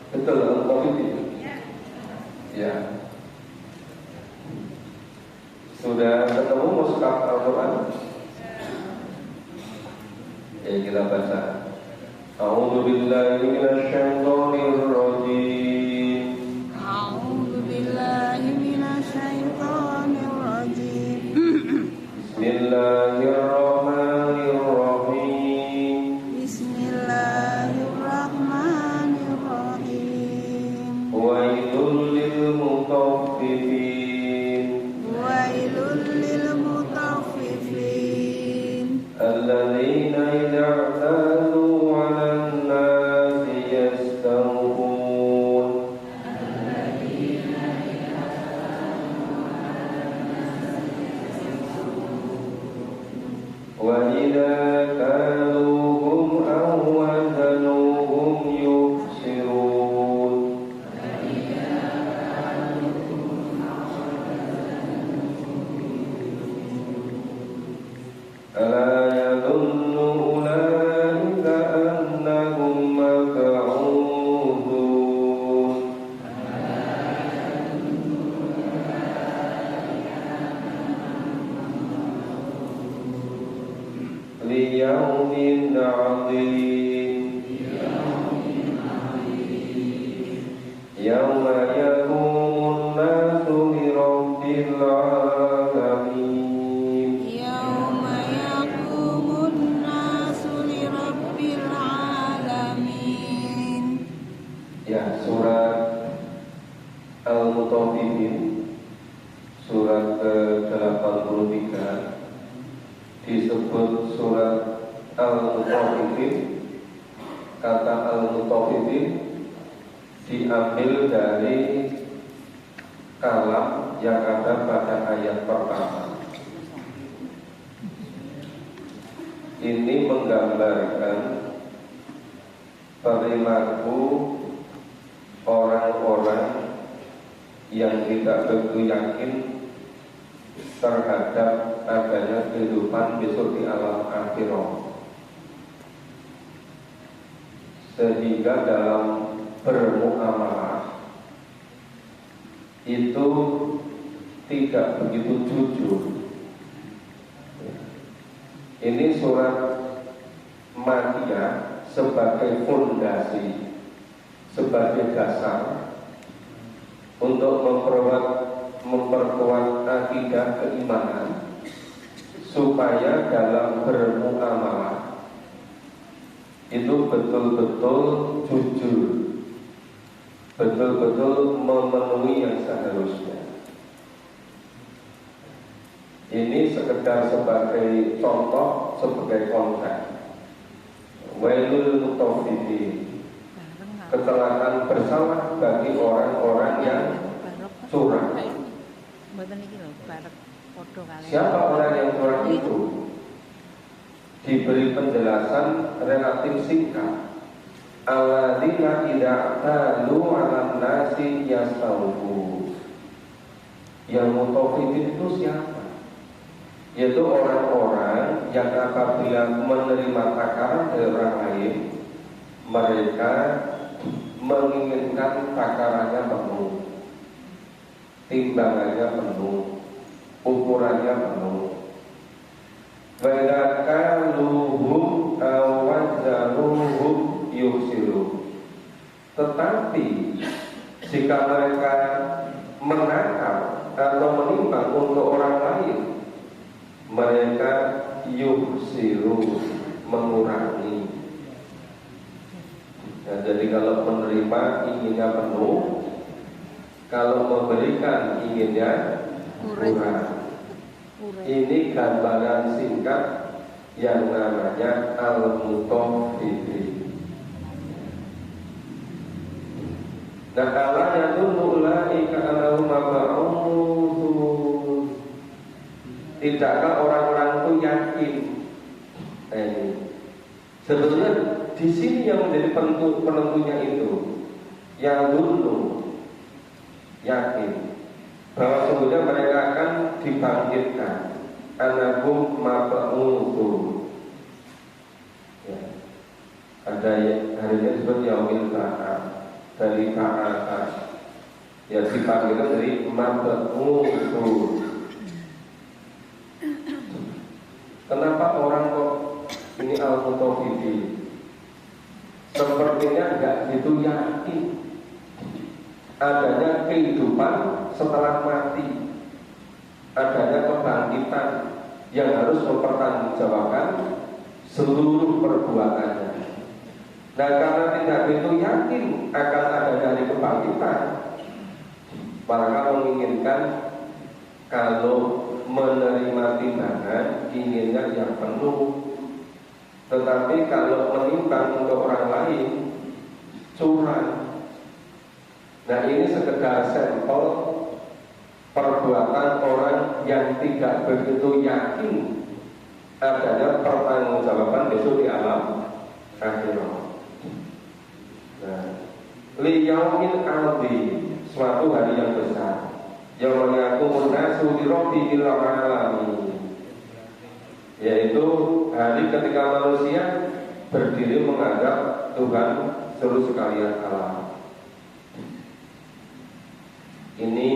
Betul, Al-Muqaffifin. Ya. Sudah ketemu mushaf Al-Quran? Ya, kita baca. A'udzu billahi minasy syaithanir rajim. A'udzu billahi minasy syaithanir rajim. Bismillahirrahmanirrahim. Bismillahirrahmanirrahim. Wailul lil mutaffifin. Wailul lil mutaffifin. Alladzina idza i'talu 'alan nasi yastawfun. Wa idza kaluhum aw wazanuhum yukhsirun. Ala yadhunnu ulaika annahum mab'uthun. Liyaumin 'adzim. Yauma yaqumun nasu lirabbil 'alamin. Yauma yaqumun nasu lirabbil alamin. Ya, surat Al-Mutaffifin, surat ke-83, disebut surat Al-Mutaffifin. Kata Al-Mutaffifin diambil dari kalam yang ada pada ayat pertama. Ini menggambarkan perilaku orang-orang yang tidak begitu yakin terhadap adanya kehidupan besok di alam akhirat, sehingga dalam bermuamalah itu tidak begitu jujur. Ini surat Makkiyah sebagai fondasi, sebagai dasar untuk memperkuat akidah keimanan, supaya dalam bermuamalah itu betul-betul jujur, betul-betul memenuhi yang seharusnya. Ini sekedar sebagai contoh, sebagai konteks. Wailul mutaffifin, kecelakaan bersalah bagi orang-orang yang curang. Siapa orang yang curang itu? Diberi penjelasan relatif singkat. Alladzina idza talu 'alan nasi yastawfu. Yang mutaffifin itu siapa? Yaitu orang-orang yang apabila menerima takaran dari orang lain, mereka menginginkan takarannya penuh, timbangannya penuh, ukurannya penuh. Wa kaluhum awazaruhum yuksiru. Tetapi jika mereka menakar atau menimbang untuk orang lain, mereka yuksiru, mengurangi. Nah, jadi kalau menerima inginnya penuh, kalau memberikan inginnya kurang. Ini gambaran singkat yang namanya Al-Mutaffifin. Nah, Allah yadullu ulaika annahum mab'uthun. Tidakkah orang-orang itu yakin? Sebetulnya di sini yang menjadi penentunya itu yang dulu yakin bahwa sesungguhnya mereka akan dibangkitkan. Annahum mab'uthun. Ya. Ada harinya disebut yaumil ba'ats. dari fa'ata. Ya dipanggil dari mab'utsun. Kenapa orang kok ini al-mutaffifin? Sepertinya enggak gitu yakin adanya kehidupan setelah mati, adanya kebangkitan yang harus mempertanggungjawabkan seluruh perbuatannya. Nah, karena tidak begitu yakin akan adanya hari kebangkitan, maka menginginkan kalau menerima timbangan inginnya yang penuh. Tetapi kalau menimbang untuk orang lain curang. Nah, ini sekedar sampel perbuatan orang yang tidak begitu yakin adanya pertanggungjawaban besok di alam akhirat. Nah, liyaumin aldi, suatu hari yang besar. Yaumanya yaqumun nasu li rabbil alamin. Yaitu hari ketika manusia berdiri menghadap Tuhan seluruh sekalian alam. Ini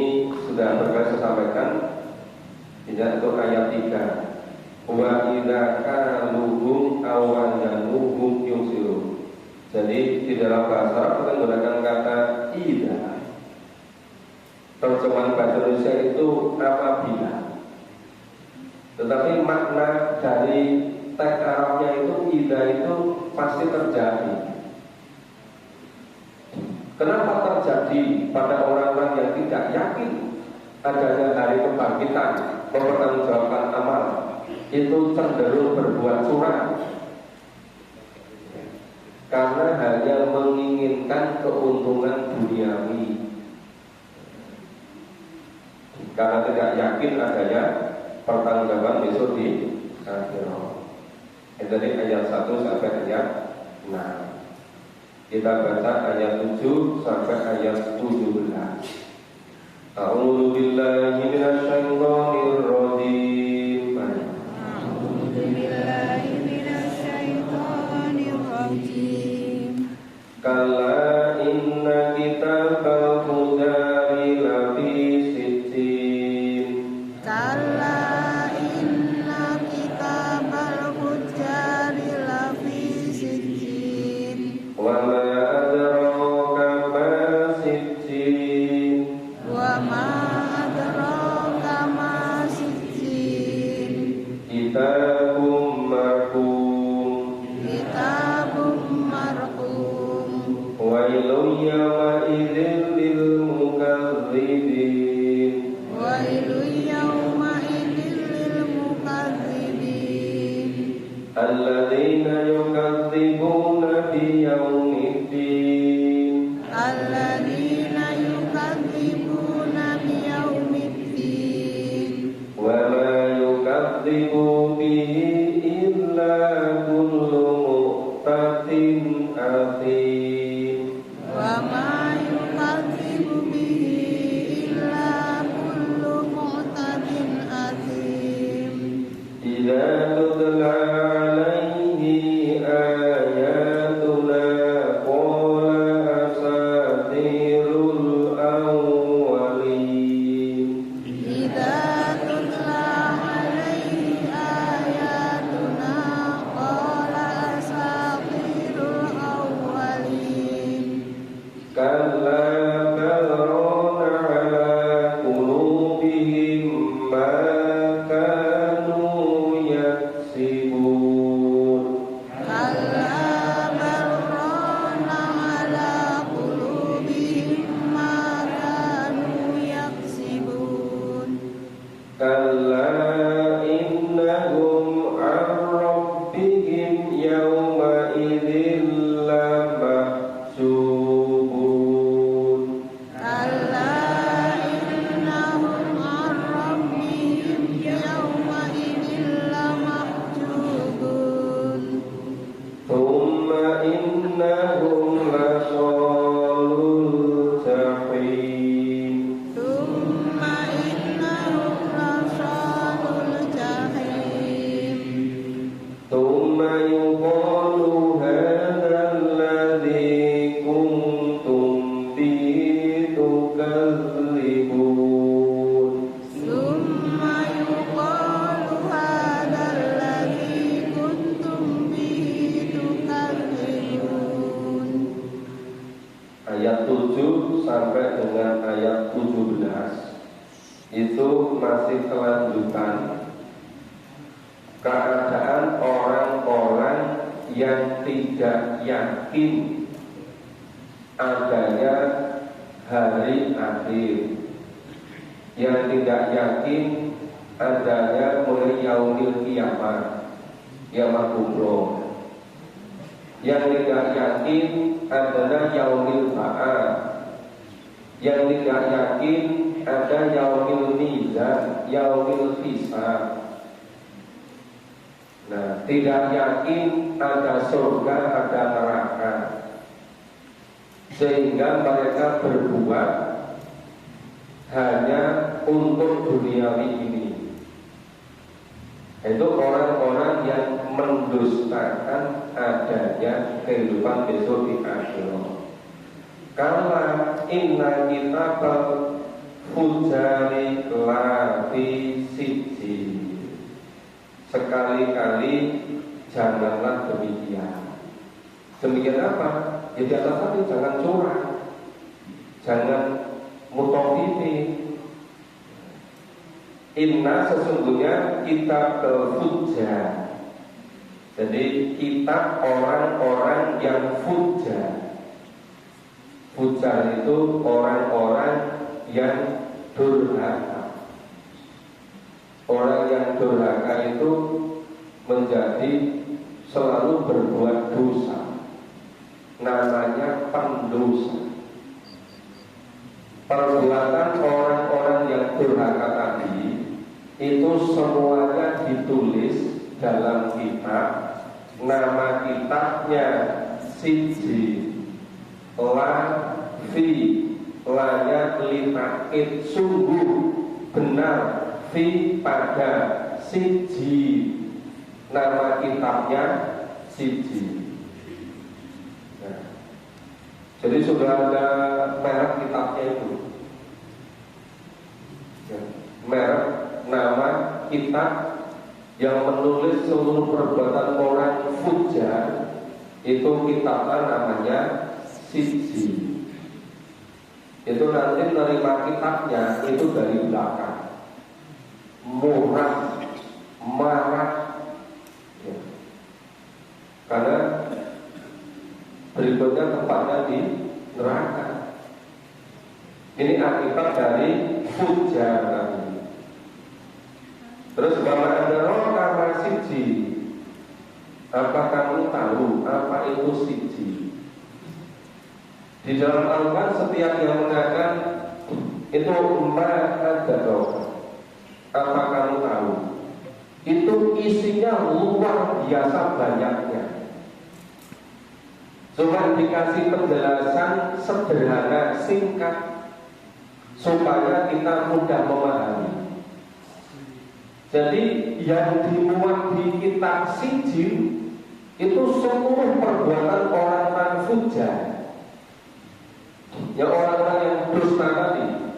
sudah berkali saya sampaikan. Tidak untuk ayat 3. Wa idza kaluhum awajanuhum yusiru. Jadi di dalam bahasa Arab kita menggunakan kata idza. Terjemahan bahasa Indonesia itu apabila. Tetapi makna dari teks Arabnya itu idza itu pasti terjadi. Kenapa terjadi pada orang-orang yang tidak yakin adanya hari kebangkitan, mempertanggungjawabkan amal, itu cenderung berbuat curang karena hanya menginginkan keuntungan duniawi, karena tidak yakin adanya pertanggungjawaban besok di akhirat. Dari ayat 1 sampai ayat 6. Kita baca ayat 7 sampai ayat 17. A'udzu billahi minasy syaithanir rajim. A'udzu billahi minasy syaithanir rajim. Kalla inna kitabal hudari lafi sijjin. Kalla inna kitabal fujjari lafi sijjin. Wa ma adraka ma sijjin. Wa ma adraka ma sijjin. Kitabum marhum. Kitabum marhum. Wailun yawma idzin lil mukadzibin. Wailun yawma idzin lil mukadzibin. Alladzina yukadzibuna biyaumiddin. Alladzina yukadzibuna biyaumiddin. Wa ma yukadzibu bihi illa kullu mu'tadin athim. Wa ma yukadzibu bihi illa kullu mu'tadin athim. Idza tutla alaihi ayatuna qala asatirul awwalin. Idza tutla alaihi ayatuna qala asatirul awwalin. ayat 7 sampai dengan ayat 17 itu masih kelanjutan keadaan orang-orang yang tidak yakin adanya hari akhir, yang tidak yakin adanya mulai yaumil kiamat, kiamat kubro, yang tidak yakin adanya yaumil ba'ats, yang tidak yakin ada yaumil mizan, yaumil hisab. Nah, tidak yakin ada surga, ada neraka, sehingga mereka berbuat hanya untuk duniawi ini. Itu orang-orang yang mendustakan adanya kehidupan besok di akhirat. Kala inna kitabal fujari lafi sijji. Sekali-kali janganlah demikian. Demikian apa? Ya di atas tadi jangan curang, jangan mutawifin. Inna sesungguhnya kitab fujar. Jadi kitab orang-orang yang fujar. Fujar itu orang-orang yang durhaka. Orang yang durhaka itu menjadi selalu berbuat dosa, namanya pendosa. Perbuatan orang-orang yang durhaka tadi itu semuanya ditulis dalam kitab. Nama kitabnya sijji, la fi, lanya litakid, sungguh benar, fi pada, sijji, nama kitabnya sijji. Nah, jadi sudah ada merek kitabnya itu, ya, merek nama kitab yang menulis seluruh perbuatan orang fujar. Itu kitabnya namanya sijji. Itu nanti menerima kitabnya itu dari belakang, murah, marah, ya. Karena berikutnya tempatnya di neraka. Ini akibat dari fujar tadi. Terus bahwa ada roh karena sijji. Apa kamu tahu apa itu sijji? Di dalam Al-Quran setiap yang mengatakan itu ada roh. Apa kamu tahu? Itu isinya luar biasa banyaknya. Cuma dikasih penjelasan sederhana, singkat, supaya kita mudah memahami. Jadi yang dimuat di kitab sijji itu seluruh perbuatan orang-orang fujar, ya, orang-orang yang dusta tadi,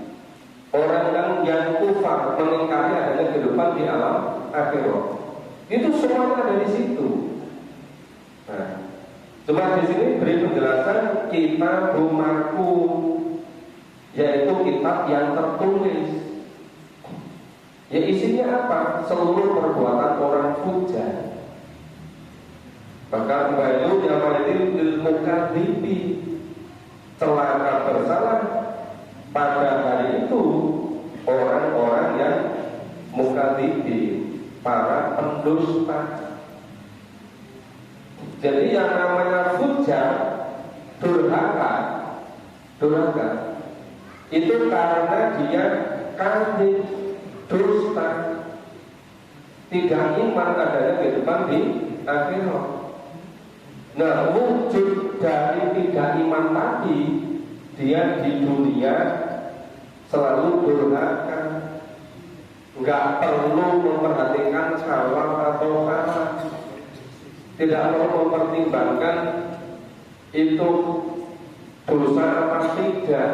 orang-orang yang kufar, mengingkari adanya kehidupan di alam akhirat. Itu semuanya ada di situ. Nah, cuma di sini beri penjelasan kitab marqum, yaitu kitab yang tertulis. Ya, isinya apa? Seluruh perbuatan orang fujar. Maka bayu yamadil ilmukadzibi, celaka bersalah pada hari itu orang-orang yang mukadzibi, para pendusta. Jadi yang namanya fujar, durhaka itu karena dia kadzib, dusta, tidak iman adanya kehidupan di akhirat. Nah, wujud dari tidak iman tadi, dia di dunia selalu durhaka, nggak perlu memperhatikan halal atau haram, tidak perlu mempertimbangkan itu dosa apa tidak,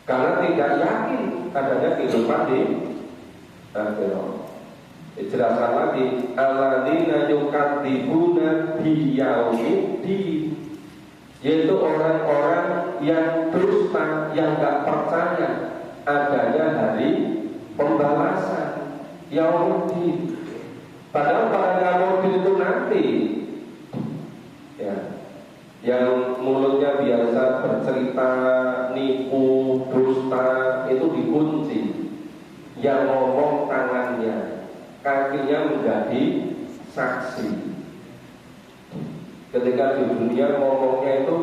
karena tidak yakin adanya kehidupan di akhirat. Dijelaskan lagi, alladzina yukadzibuna biyaumiddin, yaitu orang-orang yang dusta, yang gak percaya adanya hari pembalasan Yaumul-Din. Padahal pada Yaumul-Din itu nanti ya, yang mulutnya biasa bercerita, nipu, dusta itu dikunci. Yang ngomong tangannya, kakinya menjadi saksi. Ketika di dunia ngomongnya itu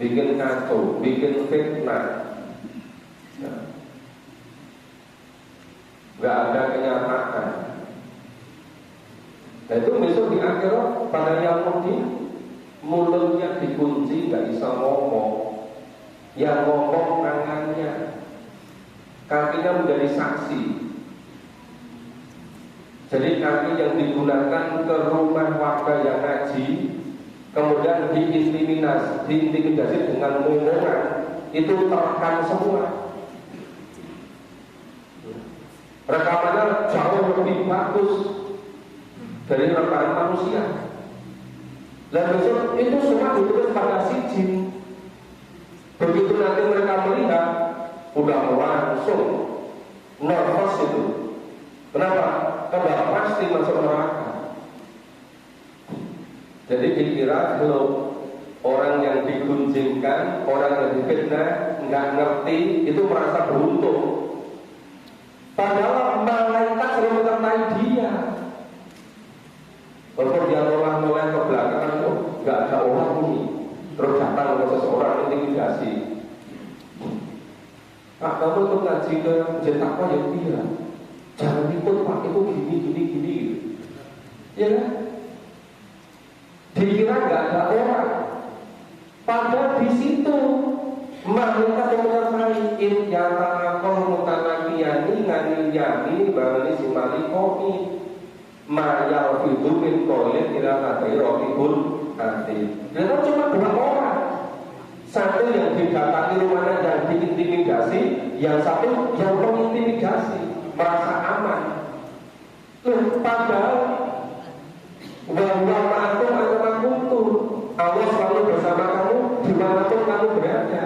bikin kacau, bikin fitnah, nggak ada kenyataan. Dan itu besok di akhirat pada Yaumul-Din mulutnya dikunci, nggak bisa ngomong. Yang ngomong tangannya, kakinya menjadi saksi. Jadi kaki yang digunakan ke rumah warga yang ngaji, kemudian diintimidasi dengan omongan, itu terekam semua. Rekamannya jauh lebih bagus dari rekaman manusia. Dan besok itu semua ditulis pada sijil. Begitu nanti mereka melihat, udah langsung nervous itu. Kenapa? Karena pasti masuk neraka. Jadi dikira kalau orang yang digunjingkan, orang yang difitnah, nggak ngerti, itu merasa beruntung. Padahal malaikat selalu menyertai dia. Walaupun dia noleh ke belakang, oh, nggak ada orang ini. Terus datang ke seseorang intimidasi. Pak, kamu ikut ngaji ke masjid apa ya? Iya. Jangan ikut Pak, itu gini. Ya kan? Dikira nggak ada orang. Padahal di situ malaikat yang menyertai ityata'akol mutanakiyani nganiyani bangani simalikomi mayal fidu min kolin ila kadai rokibun hati. Dan itu cuma 2 orang. Satu yang didatangi rumahnya yang diintimidasi, yang satu yang mengintimidasi, merasa aman. Padahal bahwa ma'akum anamakuntu, Allah selalu bersama kamu dimanapun kamu berada.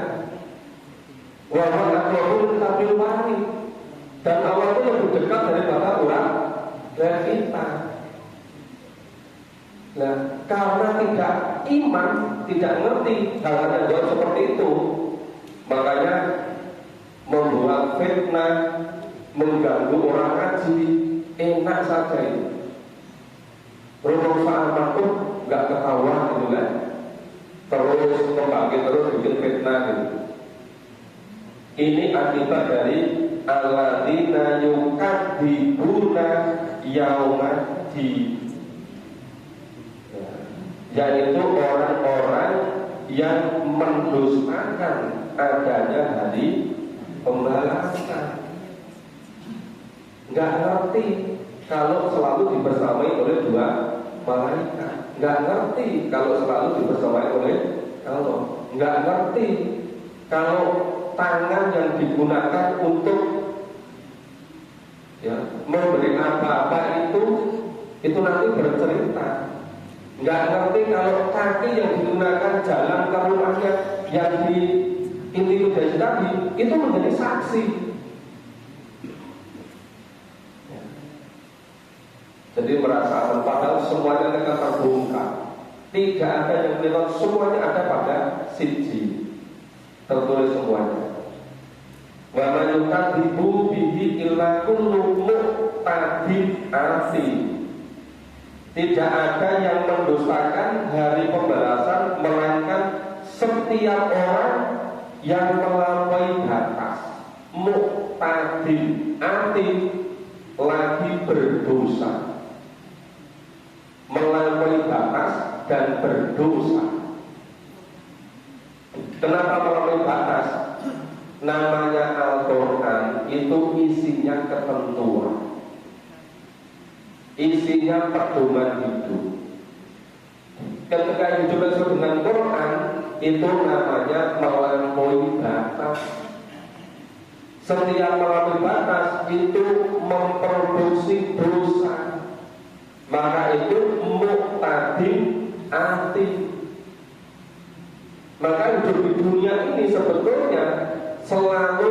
Wahwa akrabun tabil wali, dan Allah itu lebih dekat daripada orang dari kita. Nah, karena tidak iman, tidak ngerti hal-hal yang seperti itu, makanya membuat fitnah, mengganggu orang ngaji, enak saja itu. Rumah sahabat pun nggak ketahuan gitu kan, terus membagi terus bikin fitnah gitu. Ini akibat dari alladzina yukadzibuna yaumaddi, yaitu orang-orang yang mendustakan adanya hari pembalasan. Nggak ngerti kalau selalu dibersamai oleh 2 malaikat. Nggak ngerti kalau selalu dibersamai oleh Allah. Nggak ngerti kalau tangan yang digunakan untuk ya, memberi apa-apa itu nanti bercerita. Nggak ngerti kalau kaki yang digunakan jalan ke rumahnya yang diintimidasi tadi itu menjadi saksi. Jadi merasa aman, padahal semuanya akan terbongkar. Tidak ada yang kelihatan, semuanya ada pada siji, tertulis semuanya. Wa man yukadzibu bihi illa kullu mu'tadin asim. Tidak ada yang mendustakan hari pembalasan melainkan setiap orang yang melampaui batas. Mu'tadin asim, lagi berdosa, melampaui batas dan berdosa. Kenapa melampaui batas? Namanya Al-Quran itu isinya ketentuan, isinya pedoman hidup. Ketika hidup sesuai dengan Quran, itu namanya melampaui batas. Setiap melampaui batas itu memproduksi dosa. Maka itu muqtadim ati. Maka hidup di dunia ini sebetulnya selalu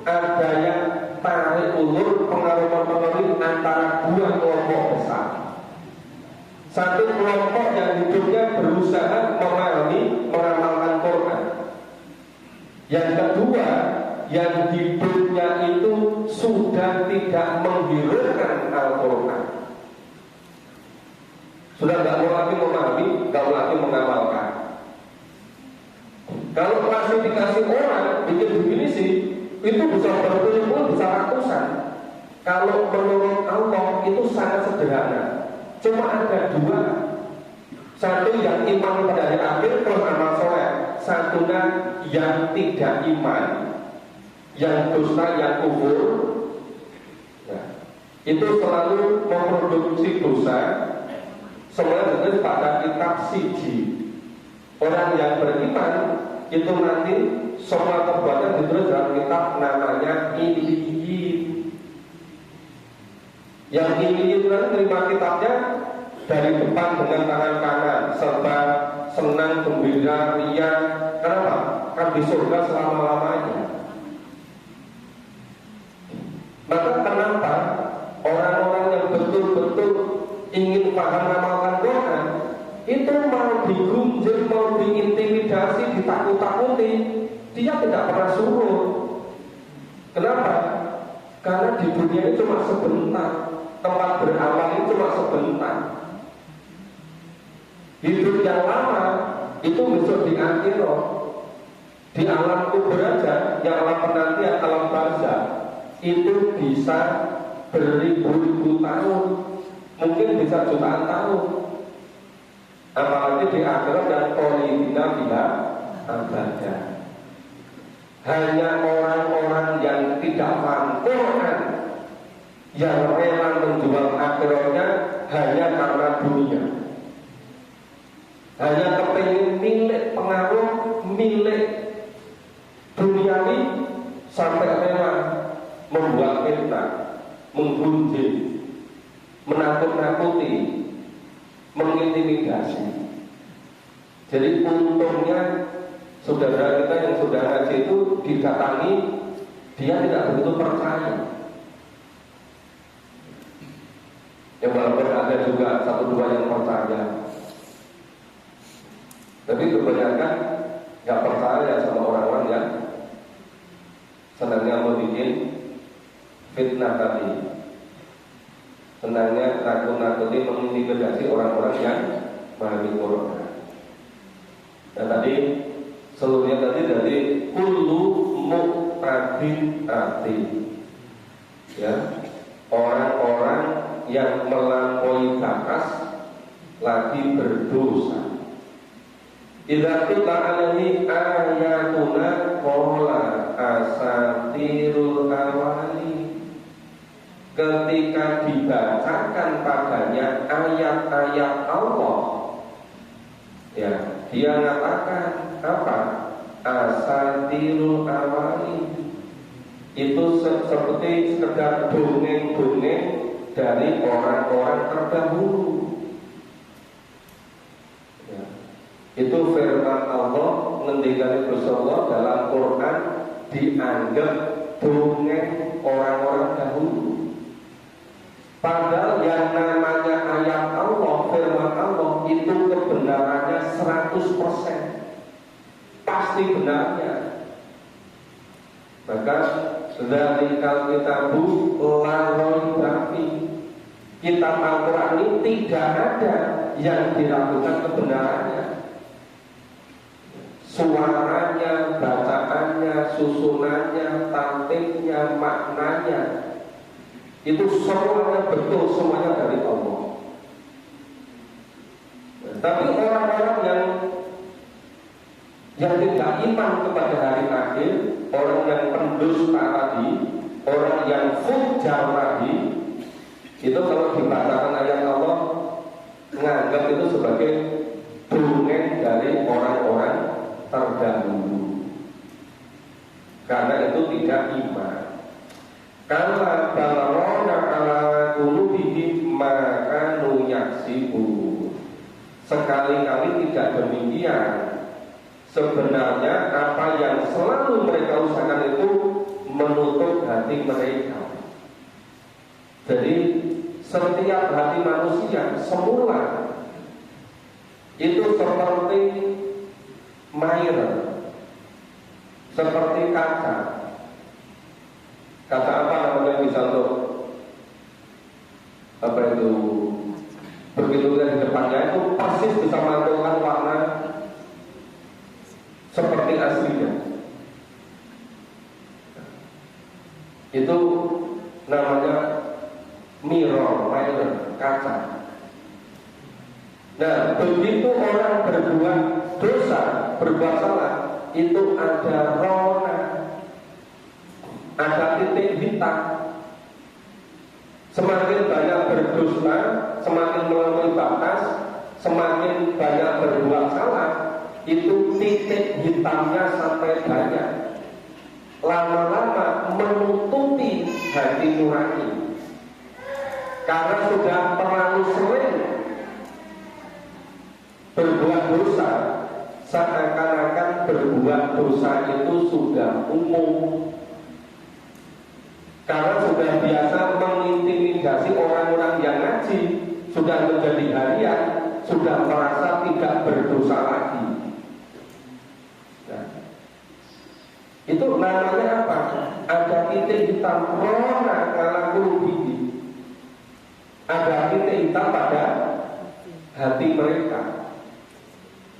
ada yang tarik ulur pengaruh-pengaruh antara dua kelompok besar. Satu kelompok yang hidupnya berusaha memahami, mengamalkan Quran. Yang kedua, yang hidupnya itu sudah tidak menghiraukan Al-Quran. Sudah tidak mau lagi memahami, tidak mau lagi mengamalkan. Kalau klasifikasi orang bikin definisi itu bisa berpuluh-puluh, bisa ratusan. Kalau menurut Allah itu sangat sederhana. Cuma ada dua. Satu yang iman pada hari akhir terus amal soleh. Satunya yang tidak iman, yang dusta, yang kufur. Nah, itu selalu memproduksi dosa. Semuanya jenis pada kitab siji. Orang yang beriman itu nanti semua perbuatan ditulis dalam kitab namanya Iliyin. Yang Iliyin itu nanti terima kitabnya dari depan dengan tangan kanan, serta senang, gembira, riang. Kenapa? Kan di surga selama-lamanya. Maka kenapa orang-orang yang betul-betul ingin paham mengamalkan Quran itu mau digunjing, mau diintimidasi, ditakut-takuti, dia tidak pernah surut. Kenapa? Karena di dunia ini cuma sebentar, tempat beramal ini cuma sebentar. Hidup yang lama itu besok di akhirat, di alam kubur aja, yang alam penantian, alam barzakh itu bisa beribu-ribu tahun, mungkin bisa jutaan tahun. Apalagi di akhirat dan kholidina fiha abada. Hanya orang-orang yang tidak paham Quran, yang rela menjual akhiratnya hanya karena dunia, hanya kepingin milik pengaruh, milik duniawi, sampai rela membuat fitnah, menggunjing, menakut-nakuti, mengintimidasi. Jadi untungnya saudara kita yang sudah ngaji itu didatangi, dia tidak begitu percaya. Ya walaupun ada juga satu dua yang percaya, tapi kebanyakan nggak percaya sama orang-orang yang senangnya mau bikin fitnah tadi. Senangnya nakut-nakuti, mengintimidasi orang-orang yang memahami Quran. Dan tadi seluruhnya tadi dari kullu mu'tadin ati, ya, orang-orang yang melampaui batas lagi berdosa. Idza tutla alaihi ayatuna qala asatirul awali. Ketika dibacakan padanya ayat-ayat Allah, ya, dia mengatakan apa? Asatirul awali. Itu seperti sekedar dongeng-dongeng dari orang-orang terdahulu. Ya. Itu firman Allah, ngendikane Gusti Allah dalam Quran dianggap dongeng orang-orang dahulu. Padahal yang namanya ayat Allah, firman Allah itu kebenarannya 100%, pasti benarnya. Maka dzalikal kitabu la raiba fihi, kitab Al-Quran ini tidak ada yang diragukan kebenarannya. Suaranya, bacaannya, susunannya, tartibnya, maknanya, itu semuanya betul, semuanya dari Allah. Tapi orang-orang yang tidak iman kepada hari akhir, orang yang pendusta tadi, orang yang fujar tadi, itu kalau dibacakan ayat Allah, menganggap itu sebagai dongeng dari orang-orang terdahulu, karena itu tidak iman. Kala balagha ala qulubihim ma kanu yaksibun. Sekali-kali tidak demikian. sebenarnya apa yang selalu mereka usahakan itu menutup hati mereka. Jadi setiap hati manusia semula itu seperti air, seperti kaca. Kaca apa namanya bisa untuk apa itu? Begitu lihat di depannya itu persis bisa mantulkan warna seperti aslinya. Itu namanya mirror, kaca. Nah, begitu orang berbuat dosa, berbuat salah, itu ada rona, ada titik hitam. Semakin banyak berdosa, semakin melampaui batas, semakin banyak berbuat salah, itu titik hitamnya sampai banyak. Lama-lama menutupi hati nurani. Karena sudah terlalu sering berbuat dosa, seakan-akan berbuat dosa itu sudah umum. Karena sudah biasa mengintimidasi orang-orang yang ngaji, sudah menjadi harian, sudah merasa tidak berdosa lagi. Nah, itu namanya apa? Ada titik hitam rona ala qulubihi. Ada titik hitam pada hati mereka.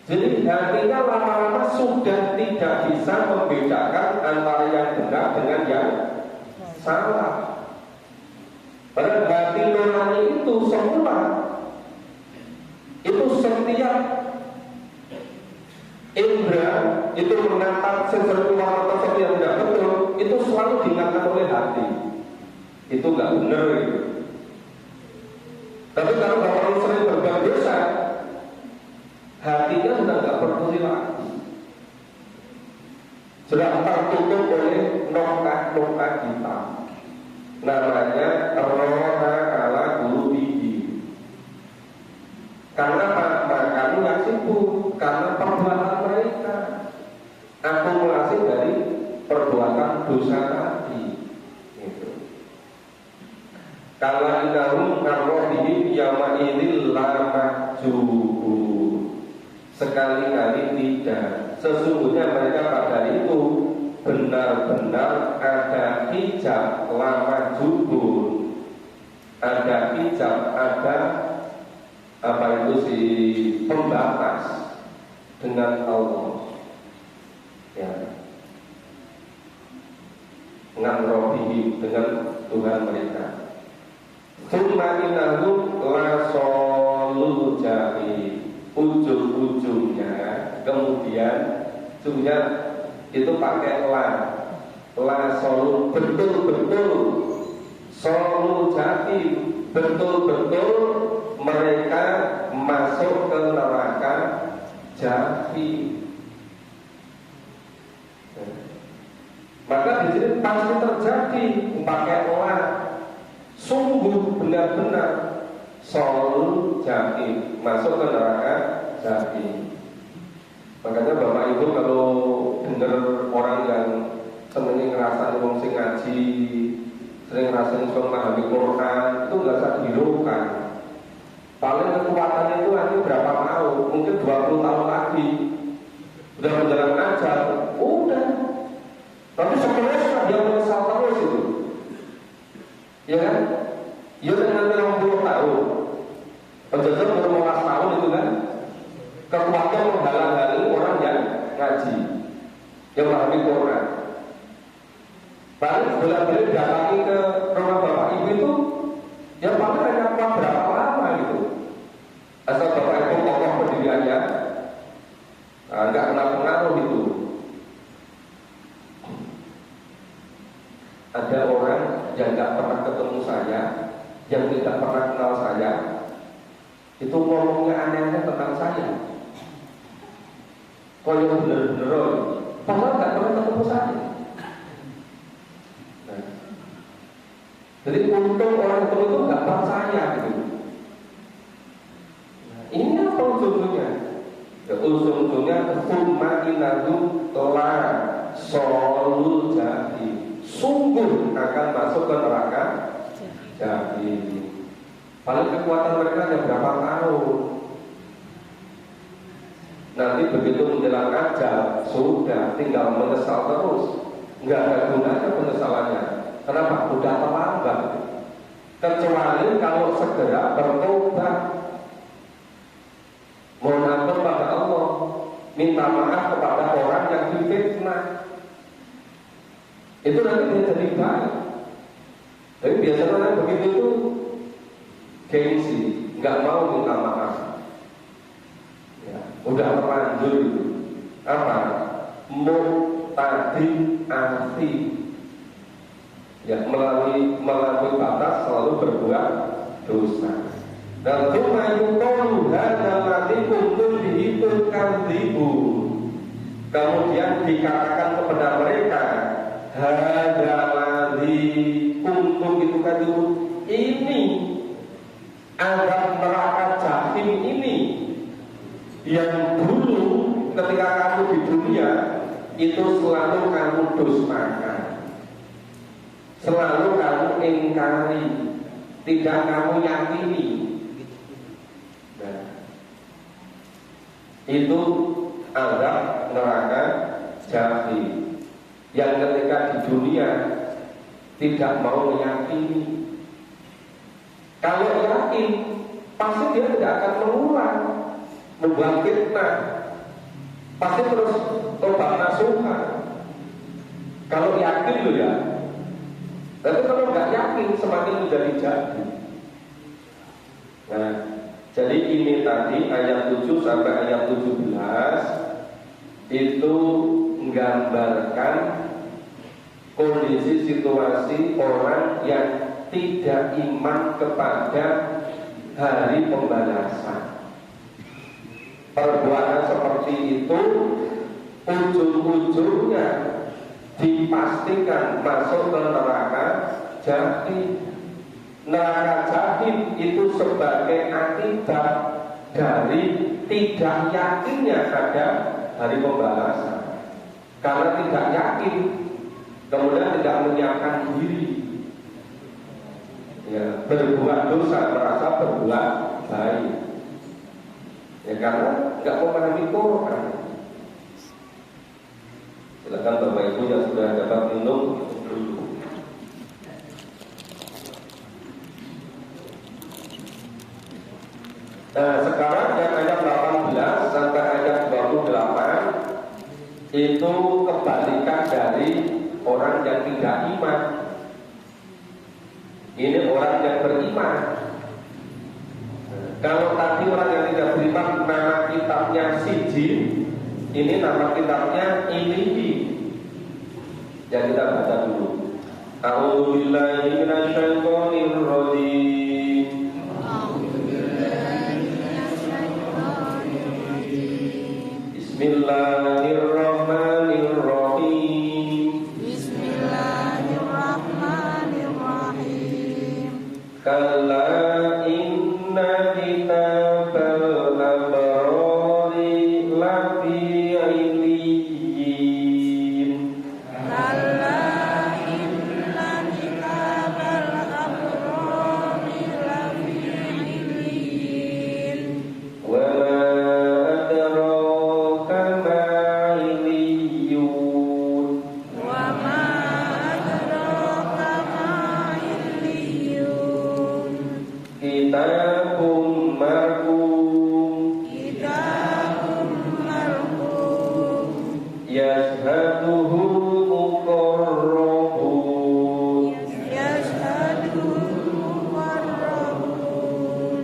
Jadi hatinya lama-lama sudah tidak bisa membedakan antara yang benar dengan yang salah. Pada hati nurani itu semula itu setiap indra itu menatap sesuatu atau yang tidak betul, itu selalu diingatkan oleh hati. Itu nggak benar itu. Tapi kalau orang sering berbuat dosa, hatinya sudah nggak peduli lagi, sudah tertutup oleh noka-noka hitam. Namanya rona ala qulubihi. Karena makan yang sibuk, karena perbuatan mereka akumulasi dari perbuatan dosa tadi. Gitu. Kalau inahum karrohihim yama idil lamahjuhun. Sekali-kali tidak. Sesungguhnya mereka pada itu benar-benar ada hijab lama jubur, ada hijab, ada apa itu si pembatas dengan Allah, ya, dengan Robihi, dengan Tuhan mereka. Summa innahu la solul jari, ujung-ujungnya kemudian ujungnya itu pakai la solul, betul-betul solul jati, betul-betul mereka masuk ke neraka jati. Maka di sini pasti terjadi pakai la, sungguh benar-benar solul jati masuk ke neraka jati. Makanya Bapak Ibu kalau dengar orang yang seneng ngerasain wong sing ngaji, sering ngerasain wong memahami Quran, itu nggak usah dihiraukan. Paling kekuatannya itu nanti berapa tahun, mungkin 20 tahun lagi, udah menjalan ajar, udah. Tapi sebenarnya dia menyesal terus itu, ya kan? Ya dengan 50 tahun, penjajah baru 15 tahun itu kan, kekuatan menghalang-halangi orang yang ngaji, yang memahami Quran. Paling bolak-balik datangi ke rumah bapak ibu itu, ya paling hanya berapa lama gitu. Asal bapak ibu kokoh pendiriannya, nggak kena pengaruh itu. Ada orang yang nggak pernah ketemu saya, yang tidak pernah kenal saya, itu ngomongnya aneh-aneh tentang saya. Kok yang bener-bener, padahal nggak pernah ketemu saya. Nah, jadi untung orang itu nggak percaya gitu. Nah, ini apa ujungnya? Ya, ujung-ujungnya summa innahu la solul jahim, sungguh akan masuk ke neraka jahim. Paling kekuatan mereka hanya berapa tahun. Nanti begitu menjelang ajal sudah tinggal menyesal terus, nggak ada gunanya penyesalannya. Kenapa? Udah terlambat. Kecuali kalau segera bertobat, mohon ampun pada Allah, minta maaf kepada orang yang difitnah, itu nanti dia jadi baik. Tapi biasanya begitu itu gengsi, nggak mau minta maaf. Ya, udah terlanjur itu. Apa? Muqtadin afi. Ya, melalui batas selalu berbuat dosa. Dan cuma yuqalu hadza ladzi kuntum bihi tukadzibun. Kemudian dikatakan kepada mereka, hadza ladzi kuntum itu kadzibun. Ini azab neraka jahim ini yang dulu ketika kamu di dunia itu selalu kamu dustakan, selalu kamu ingkari, tidak kamu yakini. Itu azab neraka jahim yang ketika di dunia tidak mau meyakini. Kalau yakin pasti dia tidak akan mengulang, membuat fitnah, pasti terus tobat nasuha. Kalau yakin loh ya. Tapi kalau nggak yakin semakin menjadi jadi. Nah, jadi ini tadi ayat 7 sampai ayat 17 itu menggambarkan kondisi situasi orang yang tidak iman kepada hari pembalasan. Perbuatan seperti itu ujung-ujungnya dipastikan masuk ke neraka jahim. Neraka jahim itu sebagai akibat dari tidak yakinnya ada hari pembalasan. Karena tidak yakin, kemudian tidak menyiapkan diri, ya, berbuat dosa, merasa berbuat baik, ya, karena nggak memahami Quran. Silakan Bapak Ibu yang sudah dapat minum dulu. Nah, sekarang yang ayat 18 sampai ayat 28 itu kebalikan dari orang yang tidak iman. Ini orang yang beriman. Kalau tadi orang yang tidak beriman nama kitabnya Sijil, ini nama kitabnya Ilihi. Yang kita baca dulu. A'udzubillahi minasyaitonir rajim. Bismillahirrahmanirrahim. Bismillahirrahmanirrahim. Kalla inna kitabal abrari lafi illiyin. Kalla inna kitabal abrari lafi illiyin. Wa ma adraka ma illiyun. Wa ma adraka ma illiyun. Kitabun marqum Kitabun marqum yashhaduhu muqarrabun. yashhaduhu muqarrabun.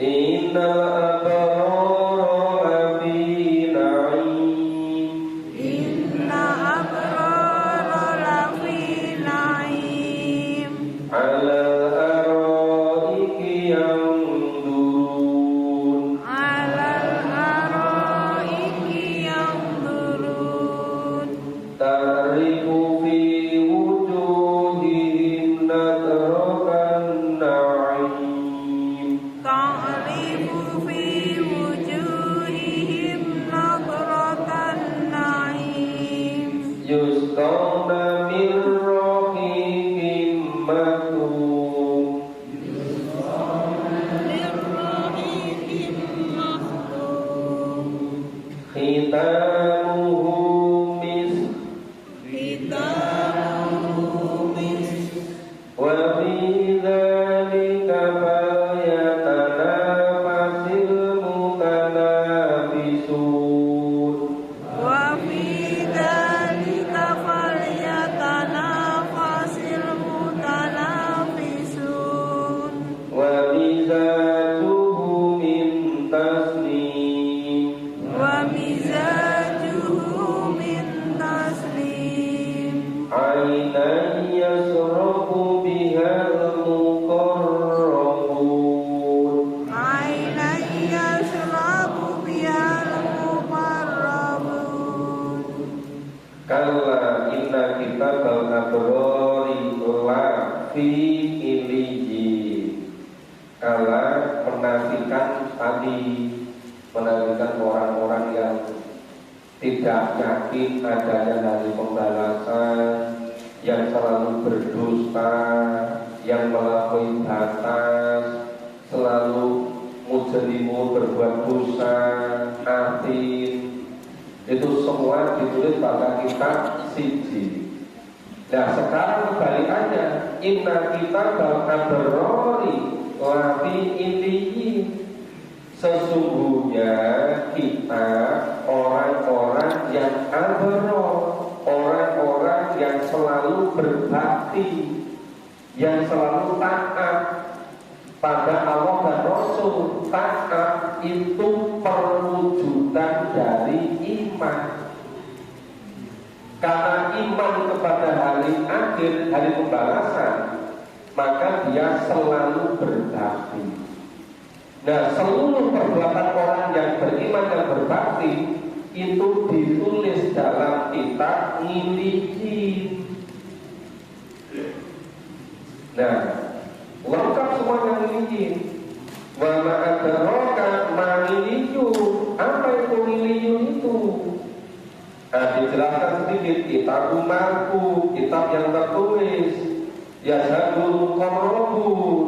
Innal abrara lafi na'im Inna abrara lafi na'im 'alal araiki yanzurun. 'alal araiki yanzurun. Tak Kalla inna kitabal abrari lafi iliyyin. Kalla menafikan tadi, menafikan orang-orang yang tidak yakin adanya hari pembalasan, yang selalu berdusta, yang melampaui batas, selalu mujrimun, berbuat dosa, atim. Itu semua ditulis pada kitab siji. Nah sekarang kebalikannya, inna kitabal abrari lafi iliyyin. Sesungguhnya kita orang-orang yang abrar, orang-orang yang selalu berbakti, yang selalu taat pada Allah dan Rasul. Taat itu perwujudan dari iman. Karena iman kepada hari akhir, hari pembalasan, maka dia selalu berbakti. Nah, seluruh perbuatan orang yang beriman dan berbakti itu ditulis dalam kitab Iliyyin. Nah, lengkap semua yang Iliyyin. Wa ma adraka ma Iliyyin. Apa itu Iliyyin itu? Nah, dijelaskan sedikit. Kitab marfu, kitab yang tertulis. Yashhadul muqarrabun,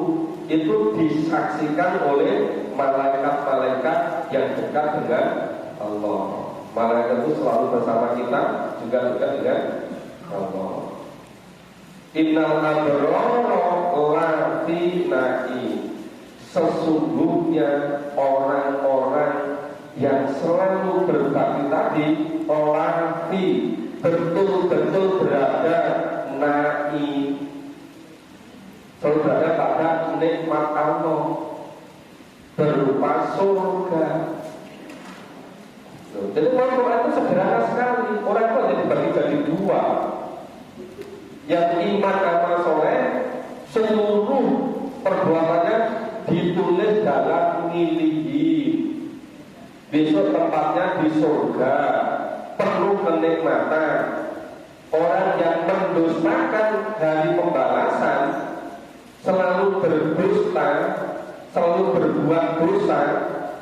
itu disaksikan oleh malaikat-malaikat yang dekat dengan Allah. Malaikat itu selalu bersama kita, juga dekat dengan Allah. Innal abrara lafi na'im. Sesungguhnya orang-orang yang selalu berbakti tadi, lafi, betul-betul berada na'im, selalu berada pada nikmat Allah berupa surga. Jadi orang itu sederhana sekali. Orang itu hanya dibagi jadi dua. Yang iman amal soleh, seluruh perbuatannya ditulis dalam Iliyyin. Besok tempatnya di surga, penuh kenikmatan. Orang yang mendustakan hari pembalasan, selalu berdusta, selalu berbuat dosa,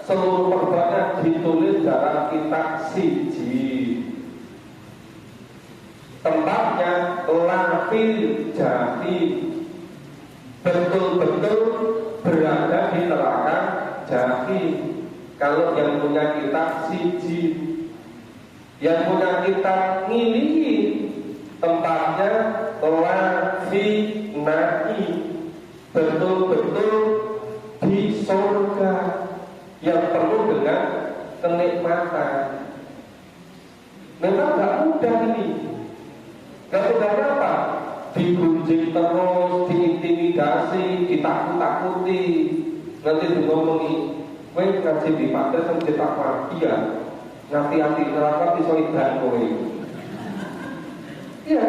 seluruh perbuatannya ditulis dalam kitab siji. Tempatnya lafil jahim, betul-betul berada di neraka jahim. Kalau yang punya kitab siji, yang punya kitab Iliyyin, tempatnya lafi na'im, betul-betul di surga yang penuh dengan kenikmatan. Memang gak mudah ini. Gak mudah apa? Digunjing terus, diintimidasi, ditakut-takuti. Nanti ngomongi, kowe ngaji di pantai sama cetak mafia, hati-hati neraka bisa ibadah kowe. Iya.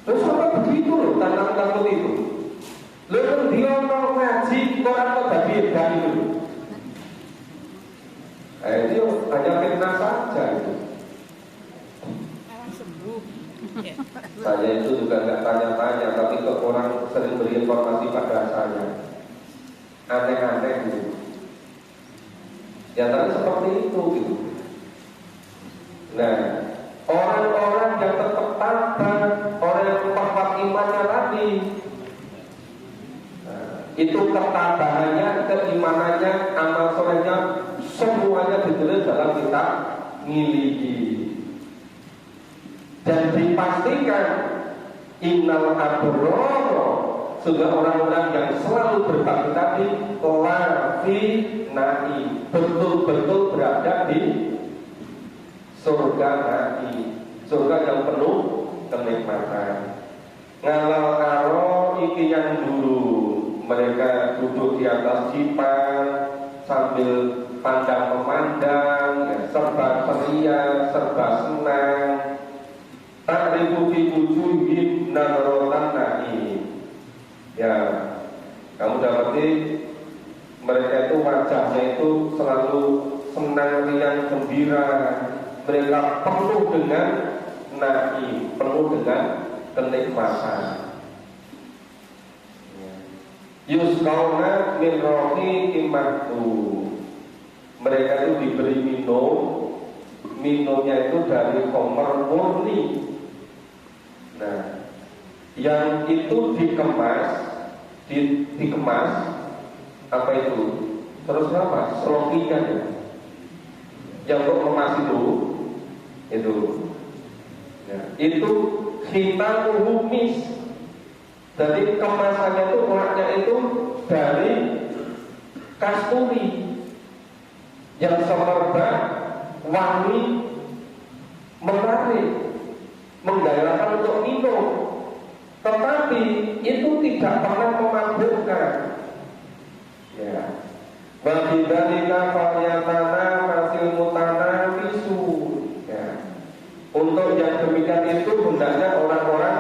Terus apa begitu loh, tantang-tantang itu. Lalu dia mau ngaji, orang kok tadi edan itu. Itu hanya fitnah saja itu. Saya itu juga nggak tanya-tanya, tapi ke orang sering beri informasi pada saya. Aneh-aneh gitu. Ya tapi seperti itu gitu. Nah, orang-orang yang tetap taat, orang yang kuat imannya tadi, itu ketabahannya, keimanannya, amal solehnya, semuanya ditulis dalam kitab Iliyyin. Dan dipastikan innal abrara, sudah orang-orang yang selalu berbakti tadi, lafi na'im, betul-betul berada di surga na'im, surga yang penuh kenikmatan. Ngalau karo iki yang dulu mereka duduk di atas jipan sambil pandang memandang, ya, serba ceria, serba senang. Ta'rifu fi wujuhihim nadratan na'im. Ya, kamu dapati mereka itu wajahnya itu selalu senang, riang, gembira. Mereka penuh dengan naim, penuh dengan kenikmatan. Yusqauna min rahiqin mahtum. Mereka itu diberi minumnya itu dari khamar murni. Nah, yang itu dikemas apa itu? Terus apa? Selokinya ya. Yang untuk kemas itu. Nah, itu khitamuhu mis. Jadi kemasannya itu laknya itu dari kasturi yang semerbak, wangi, menarik, menggairahkan untuk minum. Tetapi itu tidak pernah memabukkan. Ya. Bagi dalika falyatana fasil mutana bisu. Ya. Untuk yang demikian itu hendaknya orang-orang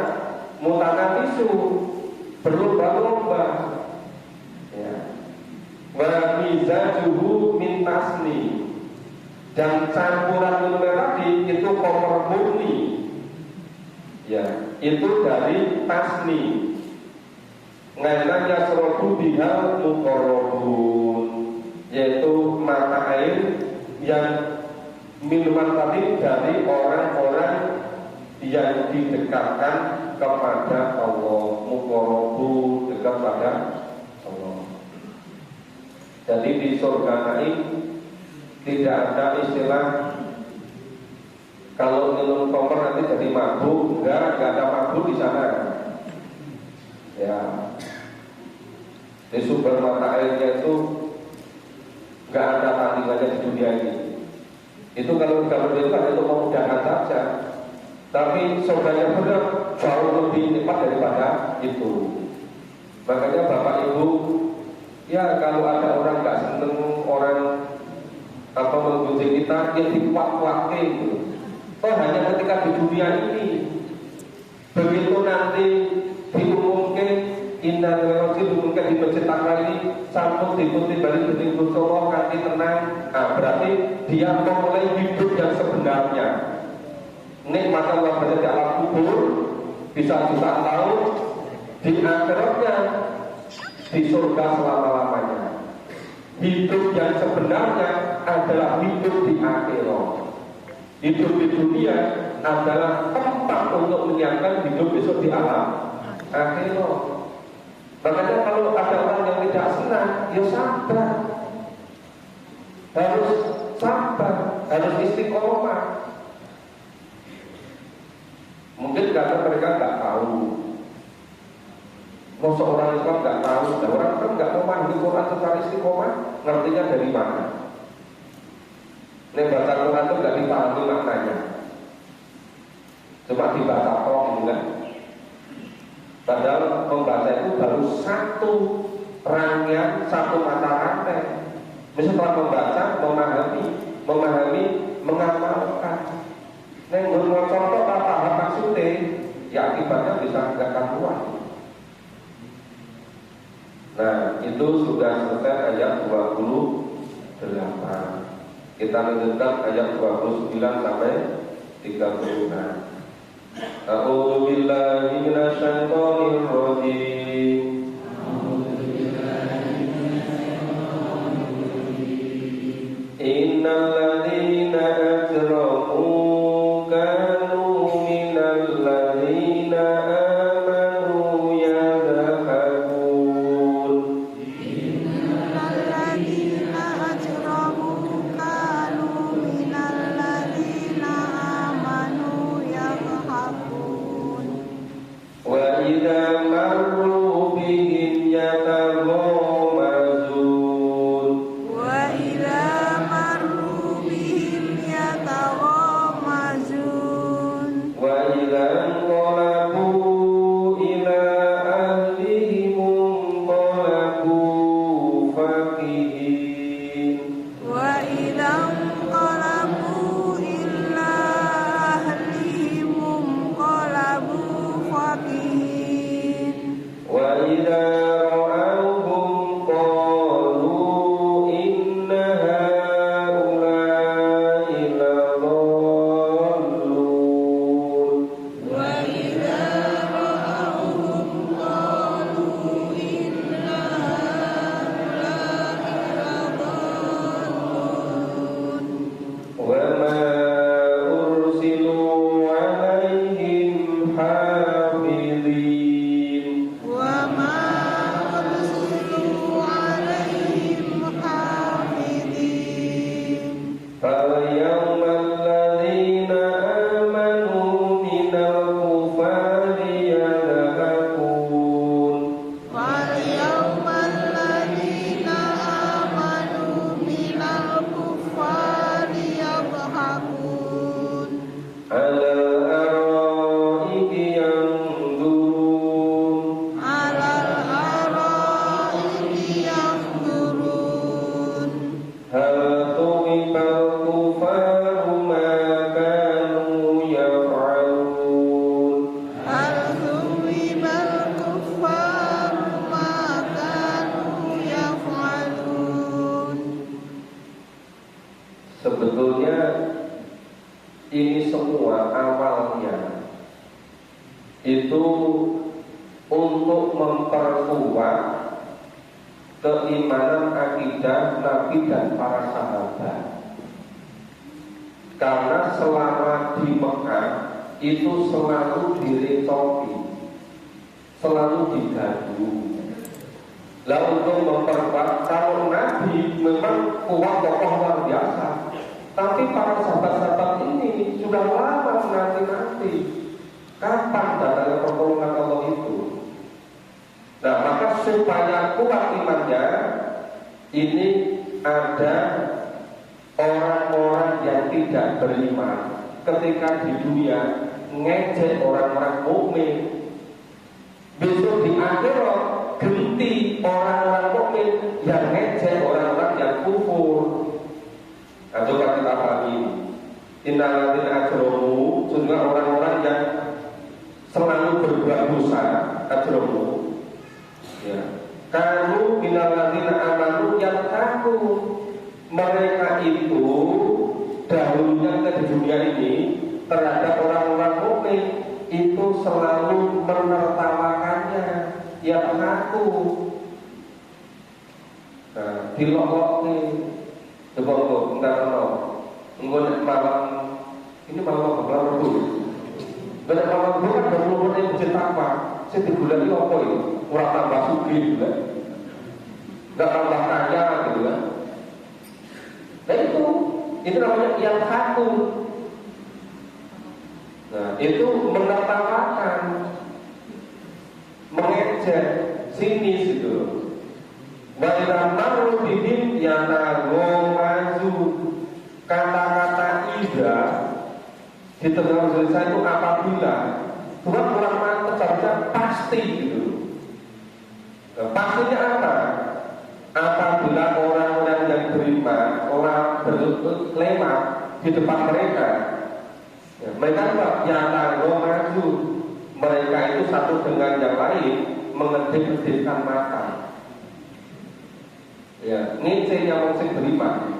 mutana bisu, berlomba-lomba. Ya. Wa mizajuhu min tasni. Dan campuran minumnya tadi itu khamar murni. Ya, itu dari tasni. Ngana yasrobu bihal muqarrabun, yaitu mata air yang minuman tadi dari orang-orang yang didekatkan kepada Allah. Muqarrabun, dekat pada Allah. Jadi di surga naik tidak ada istilah kalau minum khamr nanti jadi mabuk. Enggak ada mabuk di sana. Ya, di sumber mata airnya itu enggak ada tandingannya di dunia ini. Itu kalau itu hanya untuk memudahkan saja. Tapi surganya benar jauh lebih nikmat daripada itu. Makanya Bapak Ibu, ya kalau ada orang nggak seneng, orang apa menggunjing kita, ya dikuat-kuatin gitu. Oh hanya ketika di dunia ini. Begitu nanti diumumkan inna lillahi diumumkan di masjid Takwa ini sampun diikuti balik bening Gustomo kanthi tenang. Nah berarti dia memulai hidup yang sebenarnya. Nikmat Allah berada di alam kubur bisa jutaan tahun, di akhiratnya di surga selama-lamanya. Hidup yang sebenarnya adalah hidup di akhirat. Hidup di dunia adalah tempat untuk menyiapkan hidup besok di alam akhirat. Makanya kalau ada orang yang tidak senang, ya sabar. Harus sabar, harus istiqomah. Mungkin karena mereka nggak tahu. Mau seorang Islam nggak tahu, nah orang kan nggak memahami Quran secara istiqomah, ngertinya dari mana? Nek baca Quran itu nggak dipahami maknanya, cuma dibaca kok enggak. Padahal membaca itu baru satu rangkaian, satu mata rantai. Setelah membaca, memahami, mengamalkan. Nek mau contoh paham maksudnya, ya akibatnya bisa nggak karuan. Nah itu sudah selesai ayat 28. Kita lanjutkan ayat 29 sampai 36. A'udzu billahi minasyaitonir rajim. Innal ladzina ajramu kanu minal ladzina amanu yadhhabun. Innal ladzina ajramu kanu minal ladzina amanu yadhhabun. Wa idza marru ala araiki yanzurun alal araiki yanzurun hal tuwibal kufaru ma kanu yaf'alun hal thuwibal kuffaru ma kanu yaf'alun. Sebetulnya ini semua awalnya itu untuk memperkuat keimanan akidah Nabi dan para sahabat. Karena selama di Mekah itu selalu direcoki, selalu digadu. Lalu untuk memperkuat, kalau Nabi memang kuat kokoh luar biasa, tapi para sahabat-sahabat ini sudah lama menanti-nanti kapan datangnya pertolongan Allah itu. Nah, maka supaya kuat imannya, ini ada orang-orang yang tidak beriman ketika di dunia ngejek orang-orang mukmin. Besok di akhirat genti orang-orang mukmin yang ngejek orang-orang yang kufur. Nah, coba kita pahami. Innal ladzina ajramu, sesungguhnya orang-orang yang selalu berbuat dosa, ajramu. Ya. Kanu minal ladzina amanu yattaqun. Mereka itu dahulunya di dunia ini terhadap orang-orang mukmin itu selalu menertawakannya, ya mengaku. Nah, dilokoknya. Coba kok, enggak tahu. Enggak malam ini malam apa dulu? Banyak malam dulu kan baru mulai masjid apa? Saya di bulan ini apa ini? Kurang tambah sugi juga, enggak tambah kaya gitu kan? Nah itu namanya yang satu. Nah itu menertawakan, mengejek, sinis itu. Wailah maru bihim yanago maju. Kata-kata ida di tengah tulisan itu apabila Tuhan kurang mantap seharusnya pasti gitu. Nah, pastinya apa? Apabila orang-orang yang beriman, orang berlewat di depan mereka, ya, mereka apa? Yanago maju. Mereka itu satu dengan yang lain mengedip-edipkan mata. Ya, ngece yang mesti beriman.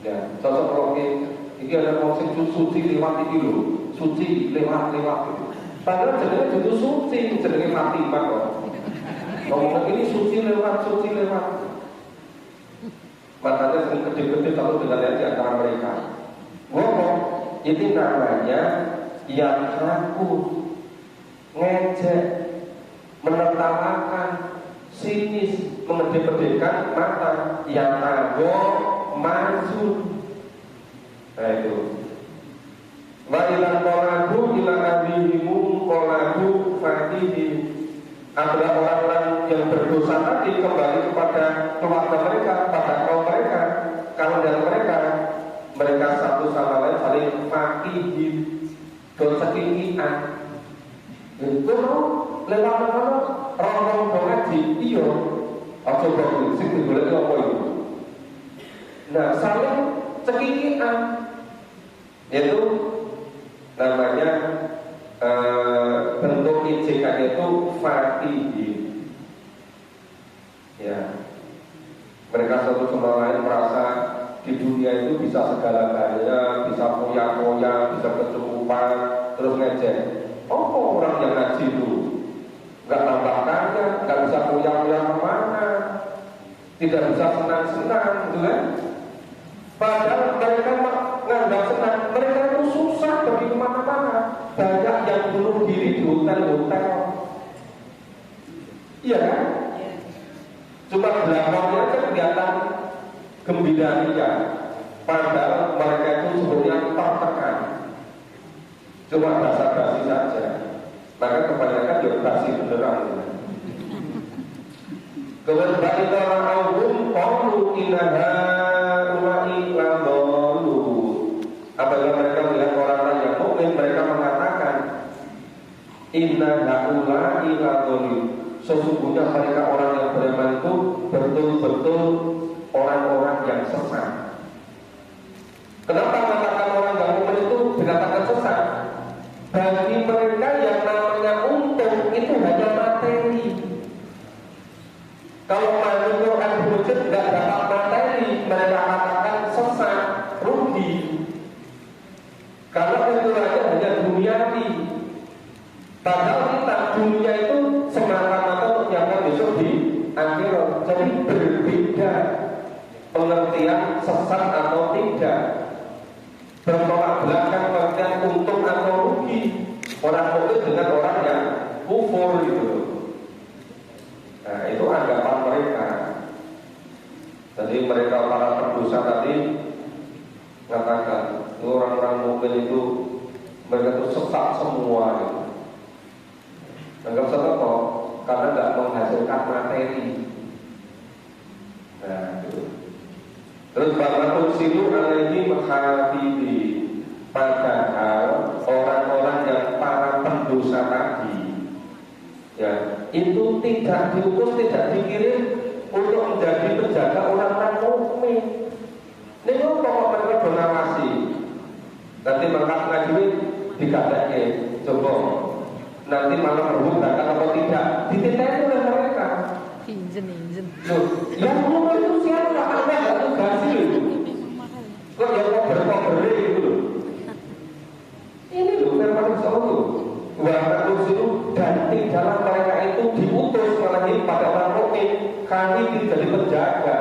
Ya, sosok rokin. Ini ada mesti suci lewat itu loh, suci lewat itu. Padahal jenenge itu suci, jenenge Fatimah kok. Ngomong ini suci lewat. Matanya sering gede-gede kalau dengan lihat di antara mereka. Ngomong, ini namanya yang takut, ngejek, menertawakan, sinis, mengedip-edipkan mata, yang nago maju. Nah itu. Wa ilan qolabu ila abihimu qolabu fatihi. Adalah orang-orang yang berdosa tadi kembali kepada keluarga mereka, pada kaum mereka, kawan mereka. Mereka satu sama lain saling fatihi, dosa kingian. Itu lewat-lewat orang-orang ngaji, iya. Aku coba sing digoleki apa itu? Nah, saling cekikian. Itu namanya bentuk ejekan itu fatihi. Ya. Mereka satu sama lain merasa di dunia itu bisa segala-galanya, bisa foya-foya, bisa kecukupan, terus ngejek. Oh, orang yang ngaji itu nggak tambah kaya, nggak bisa foya-foya kemana, tidak bisa senang-senang, gitu kan? Padahal mereka nggak senang, mereka itu susah pergi kemana-mana. Banyak yang bunuh diri di hotel-hotel. Iya kan? Cuma belakangnya aja kelihatan gembira ria. Padahal mereka itu sebenarnya tertekan. Cuma basa-basi saja. Maka kebanyakan juga basi beneran. Kemudian orang awam qalu innaha ulai ladallu. Apabila mereka melihat orang-orang yang Inna haula'i ladzalim. Sesungguhnya mereka orang yang beriman itu betul-betul orang-orang yang sesat. Kenapa mengatakan orang yang mukmin itu dikatakan sesat? Bagi mereka yang namanya untung itu hanya materi. Kalau manut Quran wujud tidak dapat materi, mereka katakan sesat, rugi. Karena itu aja hanya duniawi. Padahal kita dunia itu semata-mata untuk yang besok di akhirat. Jadi berbeda pengertian sesat atau tidak, bertolak belakang pengertian untung atau rugi. Orang mukmin dengan orang yang kufur gitu. Nah itu anggapan mereka. Jadi mereka para pendosa tadi mengatakan orang-orang mukmin itu mereka itu sesat semua gitu. Anggap sesat kok karena tidak menghasilkan materi. Nah itu. Terus bahwa silu alaihi mahafidhi. Padahal orang-orang yang para pendosa tadi, ya itu tidak diutus, tidak dikirim untuk menjadi penjaga orang-orang mukmin. Ini kok mereka donasi. Nanti mangkat ngaji dikatakan, coba nanti malah berhubungan atau tidak, dititipkan oleh mereka. Izin. Loh, yang ngomong itu siapa? Anda nggak tugasi loh. Kok yang mau berkobrol itu loh. Ini loh firman Allah. Wahai itu dan di dalam mereka itu diutus lagi pada orang mukmin, kami tidak jadi penjaga.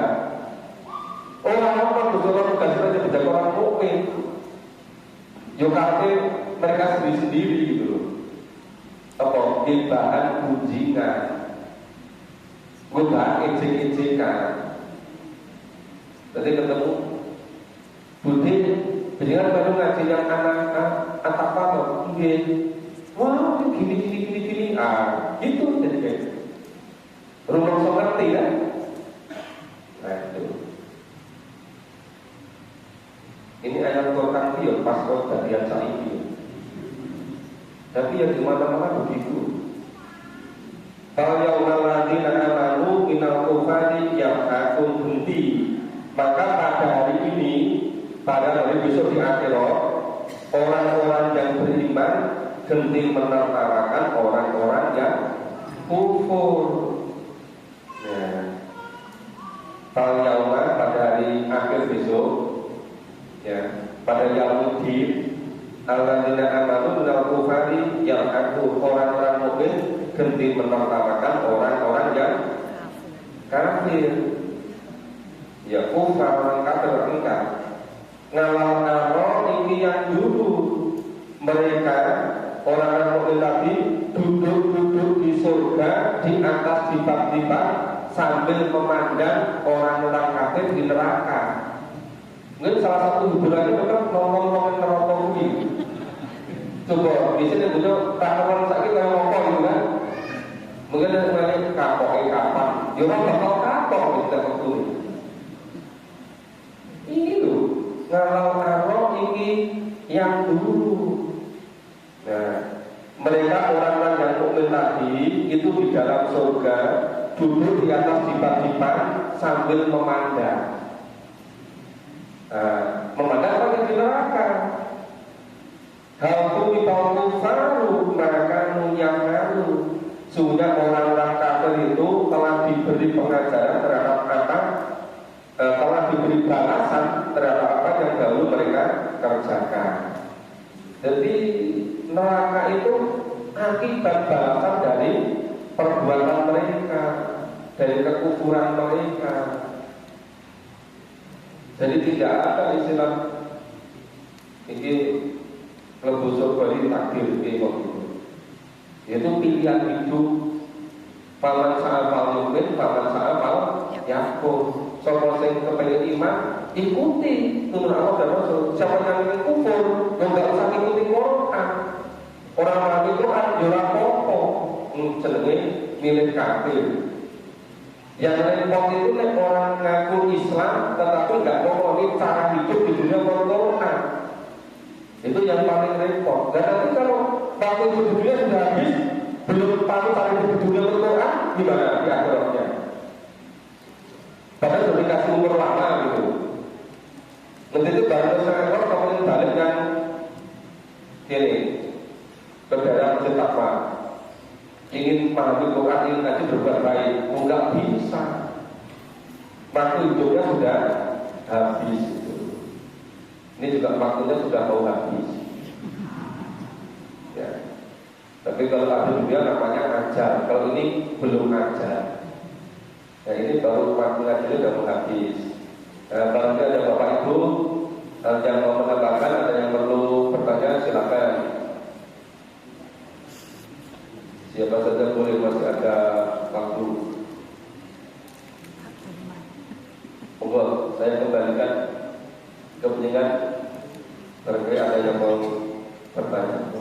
Orang berdoa tugas saja menjaga orang mukmin. Yokate mereka sendiri gitu loh. Apa? Di bahan bujingan. Bukan ejek-ejekan. Jadi ketemu Budi, jangan baru ngaji yang anak apa tuh? Wah, gini. Gitu jadi kayak. Rumah ngerti kan? Nah itu. Ini ayat Quran itu pas bagian saiki. Tapi yang di mana-mana begitu. Kalau yaumal ladzina amanu minal kufari yahakun henti. Maka pada hari ini, pada hari besok di akhirat, orang-orang yang beriman genting menertawakan orang-orang yang kufur. Kalau yaumah pada hari akhir besok, ya pada yaumudin, alladzina amanu minal kufari yahakun, orang-orang mukmin genting menertawakan orang-orang yang kafir. Ya kufar orang kafir engkau. Ngalau ini yang dulu mereka orang-orang mukmin tadi duduk di surga di atas tipak-tipak sambil memandang orang-orang kafir di neraka. Mungkin salah satu hiburannya memang ngomong-ngomong neraka ini. Coba di sini dulu orang sakit kayak ngomong gitu kan. Mungkin ada sebenarnya kapoknya kapan? Ya orang bakal kapok kita ketemu. Ini loh, kalau ini yang dulu. Nah, mereka orang-orang yang mukmin tadi itu di dalam surga duduk di atas tipak-tipak sambil memandang. Memandang apa di neraka? Hal tu faru maka munyamalu. Sehingga orang-orang kafir itu telah diberi pengajaran terhadap apa, telah diberi balasan terhadap apa yang dahulu mereka kerjakan. Jadi neraka itu akibat balasan dari perbuatan mereka, dari kekufuran mereka. Jadi tidak ada istilah ini lebu surga ini takdir gitu. Itu pilihan hidup. Paman sa'al mukmin, paman sa'al yakun. Sopo sing kepengen iman, ikuti tuntunan Allah dan Rasul. Siapa yang ingin kufur, enggak usah ikuti Quran. Orang mengambil Quran, jolah popo, jenenge milik kafir. Yang repot itu nek orang ngaku Islam, tetapi enggak ngomongin cara hidup di dunia Quran. Itu yang paling repot. Dan nanti kalau waktu hidup di dunia sudah habis, belum tahu kali hidup di dunia berdoa, gimana di akhiratnya? Padahal sudah dikasih umur lama gitu. Nanti itu baru saya kamu balik kan ini ke daerah Masjid Takwa, ingin memahami Quran, ingin ngaji berbuat baik, enggak bisa. Waktu hidupnya sudah habis itu. Ini juga waktunya sudah mau habis. Ya. Tapi kalau ada dunia namanya ajar, kalau ini belum ajar. Ya ini baru waktu ngajinya sudah mau habis. Kalau ada Bapak Ibu yang mau menambahkan, ada yang perlu bertanya, silakan. Siapa saja boleh, masih ada waktu. Monggo, saya kembalikan ke penyengat. Barangkali ada yang mau bertanya.